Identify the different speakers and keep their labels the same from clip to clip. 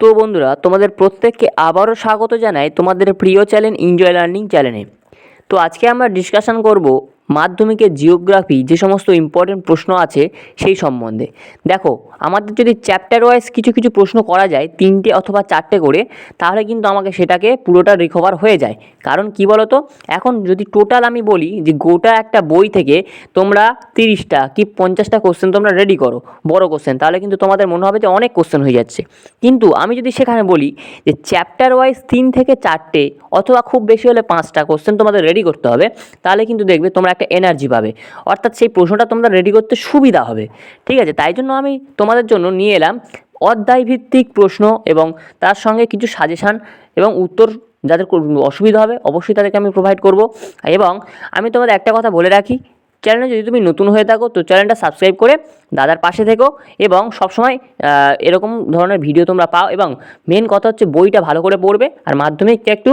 Speaker 1: তো বন্ধুরা, তোমাদের প্রত্যেককে আবারও স্বাগত জানাই তোমাদের প্রিয় চ্যানেল এনজয় লার্নিং চ্যানেলে। তো আজকে আমরা ডিসকাশন করব মাধ্যমিকের জিওগ্রাফি যে সমস্ত ইম্পর্টেন্ট প্রশ্ন আছে সেই সম্বন্ধে। দেখো, আমাদের যদি চ্যাপ্টার ওয়াইজ কিছু কিছু প্রশ্ন করা যায় 3টে অথবা 4টে করে, তাহলে কিন্তু আমাকে সেটাকে পুরোটা রিকভার হয়ে যায়। কারণ কি বলো তো, এখন যদি টোটাল আমি বলি যে গোটা একটা বই থেকে তোমরা 30টা কি 50টা কোশ্চেন তোমরা রেডি করো, বড় কোশ্চেন, তাহলে কিন্তু তোমাদের মনে হবে যে অনেক কোশ্চেন হয়ে যাচ্ছে। কিন্তু আমি যদি সেখানে বলি যে চ্যাপ্টার ওয়াইজ 3 থেকে 4টে অথবা খুব বেশি হলে 5টা কোশ্চেন তোমাদের রেডি করতে হবে, তাহলে কিন্তু দেখবে তোমরা একটা এনার্জি পাবে, অর্থাৎ সেই প্রশ্নটা তোমরা রেডি করতে সুবিধা হবে। ঠিক আছে, তাই জন্য আমি তোমাদের জন্য নিয়ে এলাম অধ্যায়ভিত্তিক প্রশ্ন এবং তার সঙ্গে কিছু সাজেশান এবং উত্তর। যাদের অসুবিধা হবে অবশ্যই তাদেরকে আমি প্রোভাইড করব। এবং আমি তোমাদের একটা কথা বলে রাখি, চ্যানেলে যদি তুমি নতুন হয়ে থাকো তো চ্যানেলটা সাবস্ক্রাইব করে দাদার পাশে থেকো এবং সবসময় এরকম ধরনের ভিডিও তোমরা পাও। এবং মেন কথা হচ্ছে বইটা ভালো করে পড়বে আর মাধ্যমিকটা একটু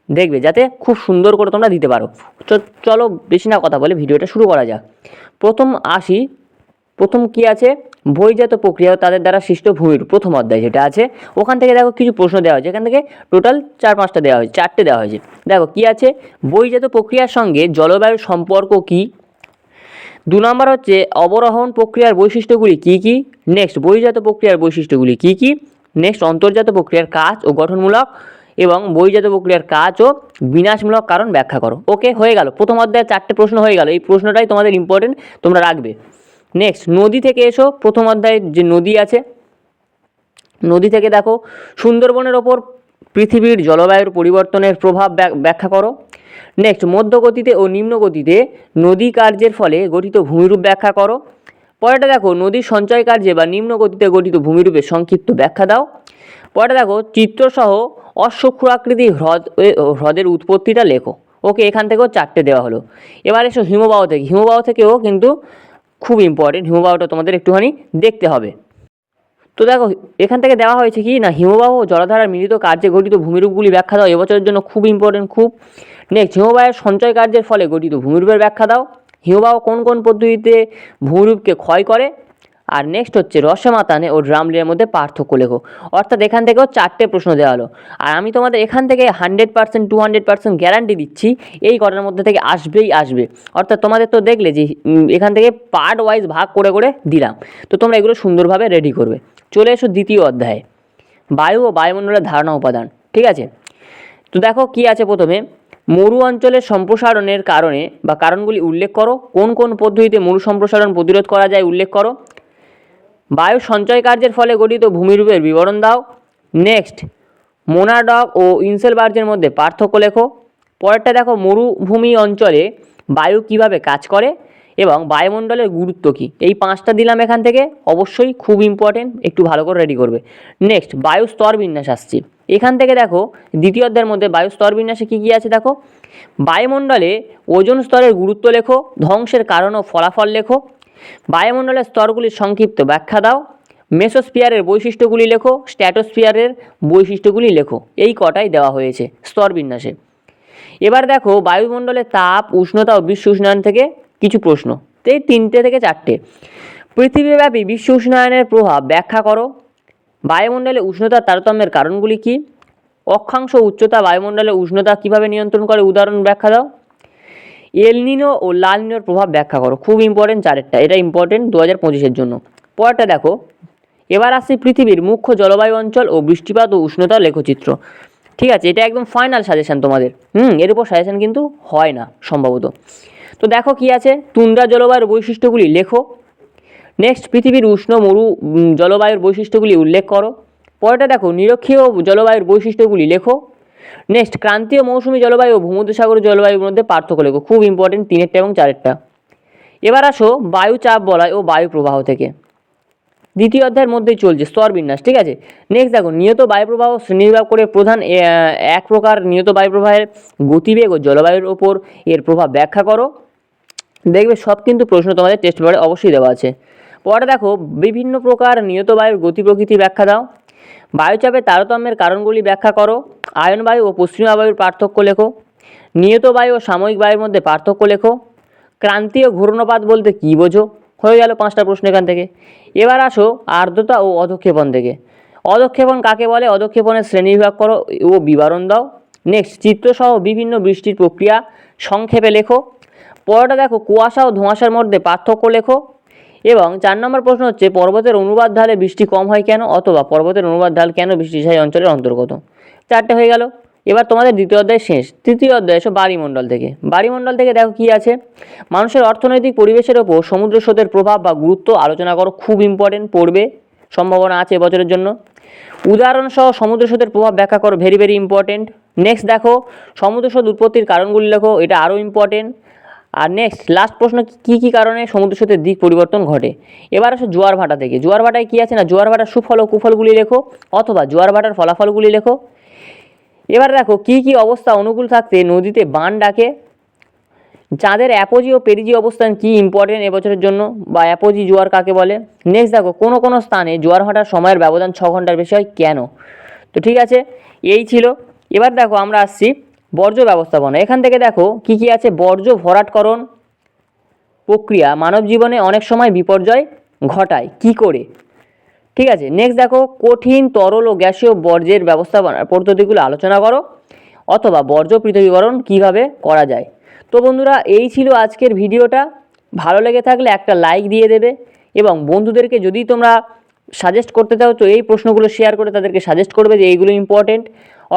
Speaker 1: দেখবে যাতে খুব সুন্দর করে তোমরা দিতে পারো। চলো বেশি না কথা বলে ভিডিওটা শুরু করা যাক। প্রথম কি আছে, বহির্জাত প্রক্রিয়া ও তাদের দ্বারা সৃষ্ট ভূমির প্রথম অধ্যায় যেটা আছে, ওখান থেকে দেখো কিছু প্রশ্ন দেওয়া হয়েছে। এখান থেকে টোটাল 4-5টা দেওয়া হয়েছে, 4টে দেওয়া হয়েছে। দেখো কি আছে, বহির্জাত প্রক্রিয়ার সঙ্গে জলবায়ুর সম্পর্ক কী। 2 নম্বর হচ্ছে অবরোহণ প্রক্রিয়ার বৈশিষ্ট্যগুলি কী কী। নেক্সট, বহির্জাত প্রক্রিয়ার বৈশিষ্ট্যগুলি কী কী। নেক্সট, অন্তর্জাত প্রক্রিয়ার কাজ ও গঠনমূলক এবং বহির্জাত প্রক্রিয়ার কাজ ও বিনাশমূলক কারণ ব্যাখ্যা করো। ওকে, হয়ে গেল, প্রথম অধ্যায়ে 4টে প্রশ্ন হয়ে গেল। এই প্রশ্নটাই তোমাদের ইম্পর্টেন্ট, তোমরা রাখবে। নেক্সট, নদী থেকে এসো। প্রথম অধ্যায়ে যে নদী আছে, নদী থেকে দেখো সুন্দরবনের ওপর পৃথিবীর জলবায়ুর পরিবর্তনের প্রভাব ব্যাখ্যা করো। নেক্সট, মধ্যগতিতে ও নিম্নগতিতে নদী কার্যের ফলে গঠিত ভূমিরূপ ব্যাখ্যা করো। পরেরটা দেখো, নদীর সঞ্চয় কার্যে বা নিম্নগতিতে গঠিত ভূমিরূপের সংক্ষিপ্ত ব্যাখ্যা দাও। পরেরটা দেখো, চিত্রসহ অশ্বক্ষুরাকৃতি হ্রদের উৎপত্তিটা লেখো। ওকে, এখান থেকেও 4টে দেওয়া হলো। এবার এসো হিমবাহ থেকে। হিমবাহ থেকেও কিন্তু খুব ইম্পর্টেন্ট, হিমবাহটা তোমাদের একটুখানি দেখতে হবে। তো দেখো এখান থেকে দেওয়া হয়েছে কি না, হিমবাহ ও জলাধারার মিলিত কার্যে গঠিত ভূমিরূপগুলি ব্যাখ্যা দাও। এবছরের জন্য খুব ইম্পর্টেন্ট, খুব। নেক্সট, হিমবাহের সঞ্চয় কার্যের ফলে গঠিত ভূমিরূপের ব্যাখ্যা দাও। হিমবাহ কোন কোন পদ্ধতিতে ভূমিরূপকে ক্ষয় করে। আর নেক্সট হচ্ছে রসমাতানে ও ড্রামলিনের মধ্যে পার্থক্য লেখো। অর্থাৎ এখান থেকেও 4টে প্রশ্ন দেওয়া হলো। আর আমি তোমাদের এখান থেকে 100% 200% গ্যারান্টি দিচ্ছি এই কটার মধ্যে থেকে আসবেই আসবে। অর্থাৎ তোমাদের তো দেখলে যে এখান থেকে পার্ট ওয়াইজ ভাগ করে করে দিলাম, তো তোমরা এগুলো সুন্দরভাবে রেডি করবে। চলে এসো দ্বিতীয় অধ্যায়ে, বায়ু ও বায়ুমণ্ডলের ধারণা উপাদান। ঠিক আছে, তো দেখো কি আছে, প্রথমে মরু অঞ্চলের সম্প্রসারণের কারণে বা কারণগুলি উল্লেখ করো। কোন কোন পদ্ধতিতে মরু সম্প্রসারণ প্রতিরোধ করা যায় উল্লেখ করো। বায়ু সঞ্চয় কার্যের ফলে গঠিত ভূমিরূপের বিবরণ দাও। নেক্সট, মোনাডক ও ইনসেলবার্জের মধ্যে পার্থক্য লেখো। পরেরটা দেখো, মরুভূমি অঞ্চলে বায়ু কিভাবে কাজ করে এবং বায়ুমণ্ডলের গুরুত্ব কী। এই 5টা দিলাম এখান থেকে, অবশ্যই খুব ইম্পর্টেন্ট, একটু ভালো করে রেডি করবে। নেক্সট, বায়ু স্তর বিন্যাস আসছে। এখান থেকে দেখো দ্বিতীয় অধ্যায়ের মধ্যে বায়ু স্তর বিন্যাসে কী কী আছে দেখো, বায়ুমণ্ডলে ওজোন স্তরের গুরুত্ব লেখো, ধ্বংসের কারণ ও ফলাফল লেখো, বায়ুমণ্ডলের স্তরগুলির সংক্ষিপ্ত ব্যাখ্যা দাও, মেসোস্ফিয়ারের বৈশিষ্ট্যগুলি লেখো, স্ট্র্যাটোস্ফিয়ারের বৈশিষ্ট্যগুলি লেখো। এই কটাই দেওয়া হয়েছে স্তর বিন্যাসে। এবার দেখো বায়ুমণ্ডলের তাপ, উষ্ণতা ও বিশ্ব উষ্ণায়ন থেকে কিছু প্রশ্ন, এই 3টে থেকে 4টে। পৃথিবীব্যাপী বিশ্ব উষ্ণায়নের প্রভাব ব্যাখ্যা করো। বায়ুমণ্ডলে উষ্ণতার তারতম্যের কারণগুলি কী। অক্ষাংশ উচ্চতা বায়ুমণ্ডলে উষ্ণতা কীভাবে নিয়ন্ত্রণ করে উদাহরণ ব্যাখ্যা দাও। এলনিনো ও লালনিনোর প্রভাব ব্যাখ্যা করো। খুব ইম্পর্টেন্ট 4টা, এটা ইম্পর্টেন্ট 2025-এর জন্য। পরেরটা দেখো, এবার আসছি পৃথিবীর মুখ্য জলবায়ু অঞ্চল ও বৃষ্টিপাত ও উষ্ণতা লেখচিত্র। ঠিক আছে, এটা একদম ফাইনাল সাজেশান তোমাদের। এর উপর সাজেশান কিন্তু হয় না সম্ভবত। তো দেখো কি আছে, তুন্দ্রা জলবায়ুর বৈশিষ্ট্যগুলি লেখো। নেক্সট, পৃথিবীর উষ্ণ মরু জলবায়ুর বৈশিষ্ট্যগুলি উল্লেখ করো। পরেরটা দেখো, নিরক্ষীয় জলবায়ুর বৈশিষ্ট্যগুলি লেখো। নেক্সট, ক্রান্তীয় মৌসুমী জলবায়ু ও ভূমধ্যসাগরীয় জলবায়ুর মধ্যে পার্থক্য লেখো। খুব ইম্পর্টেন্ট 3টা এবং 4টা। এবার আসো বায়ু চাপ বলয় ও বায়ু প্রবাহ থেকে, দ্বিতীয় অধ্যায়ের মধ্যেই চলছে স্তর বিন্যাস। ঠিক আছে, নেক্সট দেখো, নিয়ত বায়ুপ্রবাহ শ্রেণীবিভাগ করে প্রধান এক প্রকার নিয়ত বায়ুপ্রবাহের গতিবেগ ও জলবায়ুর ওপর এর প্রভাব ব্যাখ্যা করো। দেখবে সব কিন্তু প্রশ্ন তোমাদের টেস্ট পেপারে অবশ্যই দেওয়া আছে। পরে দেখো, বিভিন্ন প্রকার নিয়ত বায়ুর গতি প্রকৃতি ব্যাখ্যা দাও। বায়ুচাপের তারতম্যের কারণগুলি ব্যাখ্যা করো। আয়ন বায়ু ও পশ্চিমা বায়ুর পার্থক্য লেখো। নিয়ত বায়ু ও সাময়িক বায়ুর মধ্যে পার্থক্য লেখো। ক্রান্তীয় ঘূর্ণপাত বলতে কী বোঝো। হয়ে গেল 5টা প্রশ্ন এখান থেকে। এবার আসো আর্দ্রতা ও অধক্ষেপণ থেকে। অধক্ষেপণ কাকে বলে? অধক্ষেপণের শ্রেণীবিভাগ করো ও বিবরণ দাও। নেক্সট, চিত্রসহ বিভিন্ন বৃষ্টির প্রক্রিয়া সংক্ষেপে লেখো। পরেরটা দেখো, কুয়াশা ও ধোঁয়াশার মধ্যে পার্থক্য লেখো। এবং 4 নম্বর প্রশ্ন হচ্ছে, পর্বতের অনুবাদ ঢালে বৃষ্টি কম হয় কেন? অথবা পর্বতের অনুবাদ ঢাল কেন বৃষ্টিসাই অঞ্চলের অন্তর্গত? 4টে হয়ে গেল। এবার তোমাদের দ্বিতীয় অধ্যায় শেষ। তৃতীয় অধ্যায় এসো বাড়িমণ্ডল থেকে। বাড়িমণ্ডল থেকে দেখো কি আছে, মানুষের অর্থনৈতিক পরিবেশের ওপর সমুদ্র স্রোতের প্রভাব বা গুরুত্ব আলোচনা করো। খুব ইম্পর্টেন্ট, পড়বে, সম্ভাবনা আছে এবছরের জন্য। উদাহরণসহ সমুদ্র স্রোতের প্রভাব ব্যাখ্যা করো, ভেরি ভেরি ইম্পর্টেন্ট। নেক্সট দেখো, সমুদ্র স্রোত উৎপত্তির কারণগুলি লেখো, এটা আরও ইম্পর্টেন্ট। আর নেক্সট লাস্ট প্রশ্ন, কী কী কারণে সমুদ্র স্রোতের দিক পরিবর্তন ঘটে। এবার আসো জোয়ার ভাটা থেকে। জোয়ার ভাটায় কী আছে না, জোয়ার ভাটার সুফল ও কুফলগুলি লেখো, অথবা জোয়ার ভাটার ফলাফলগুলি লেখো। এবার দেখো, কী কী অবস্থা অনুকূল থাকতে নদীতে বান ডাকে। চাঁদের অ্যাপোজি ও পেরিজি অবস্থান কি ইম্পর্টেন্ট এবছরের জন্য, বা অ্যাপোজি জোয়ার কাকে বলে। নেক্সট দেখো, কোনো কোনো স্থানে জোয়ার ভাটার সময়ের ব্যবধান 6 ঘন্টার বেশি হয় কেন। তো ঠিক আছে, এই ছিল। এবার দেখো আমরা আসছি বর্জ্য ব্যবস্থাপনা। এখান থেকে দেখো কি কি আছে, বর্জ্য ভরাটকরণ প্রক্রিয়া মানব জীবনে অনেক সময় বিপর্যয় ঘটায় কি করে। ঠিক আছে, নেক্সট দেখো, কঠিন তরল ও গ্যাসীয় বর্জ্যের ব্যবস্থাপনার পদ্ধতিগুলো আলোচনা করো, অথবা বর্জ্য পৃথকীকরণ কীভাবে করা যায়। তো বন্ধুরা, এই ছিল আজকের ভিডিওটা। ভালো লেগে থাকলে একটা লাইক দিয়ে দেবে, এবং বন্ধুদেরকে যদি তোমরা সাজেস্ট করতে চাও তো এই প্রশ্নগুলো শেয়ার করে তাদেরকে সাজেস্ট করবে যে এইগুলো ইম্পর্টেন্ট।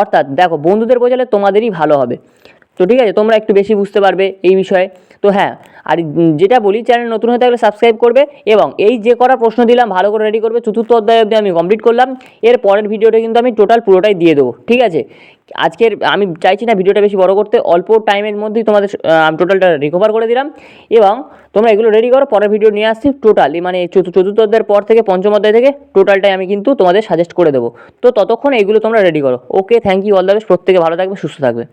Speaker 1: অর্থাৎ দেখো, বন্ধুদের বোঝালে তোমাদেরই ভালো হবে। তো ঠিক আছে, তোমরা একটু বেশি বুঝতে পারবে এই বিষয়ে। তো হ্যাঁ, আর যেটা বলি, চ্যানেল নতুন হয়ে থাকলে সাবস্ক্রাইব করবে, এবং এই যে করা প্রশ্ন দিলাম ভালো করে রেডি করবে। চতুর্থ অধ্যায় অবধি আমি কমপ্লিট করলাম, এর পরের ভিডিওটা কিন্তু আমি টোটাল পুরোটাই দিয়ে দেবো। ঠিক আছে, আজকের আমি চাইছি না ভিডিওটা বেশি বড় করতে, অল্প টাইমের মধ্যেই তোমাদের টোটালটা রিকভার করে দিলাম। এবং তোমরা এগুলো রেডি করো, পরের ভিডিও নিয়ে আসছি টোটালি, মানে চতুর্থ অধ্যায়ের পর থেকে পঞ্চম অধ্যায় থেকে টোটালটাই আমি কিন্তু তোমাদের সাজেস্ট করে দেবো। তো ততক্ষণ এইগুলো তোমরা রেডি করো। Okay, thank you, all the best, প্রত্যেকে ভালো থাকবে, সুস্থ থাকবে।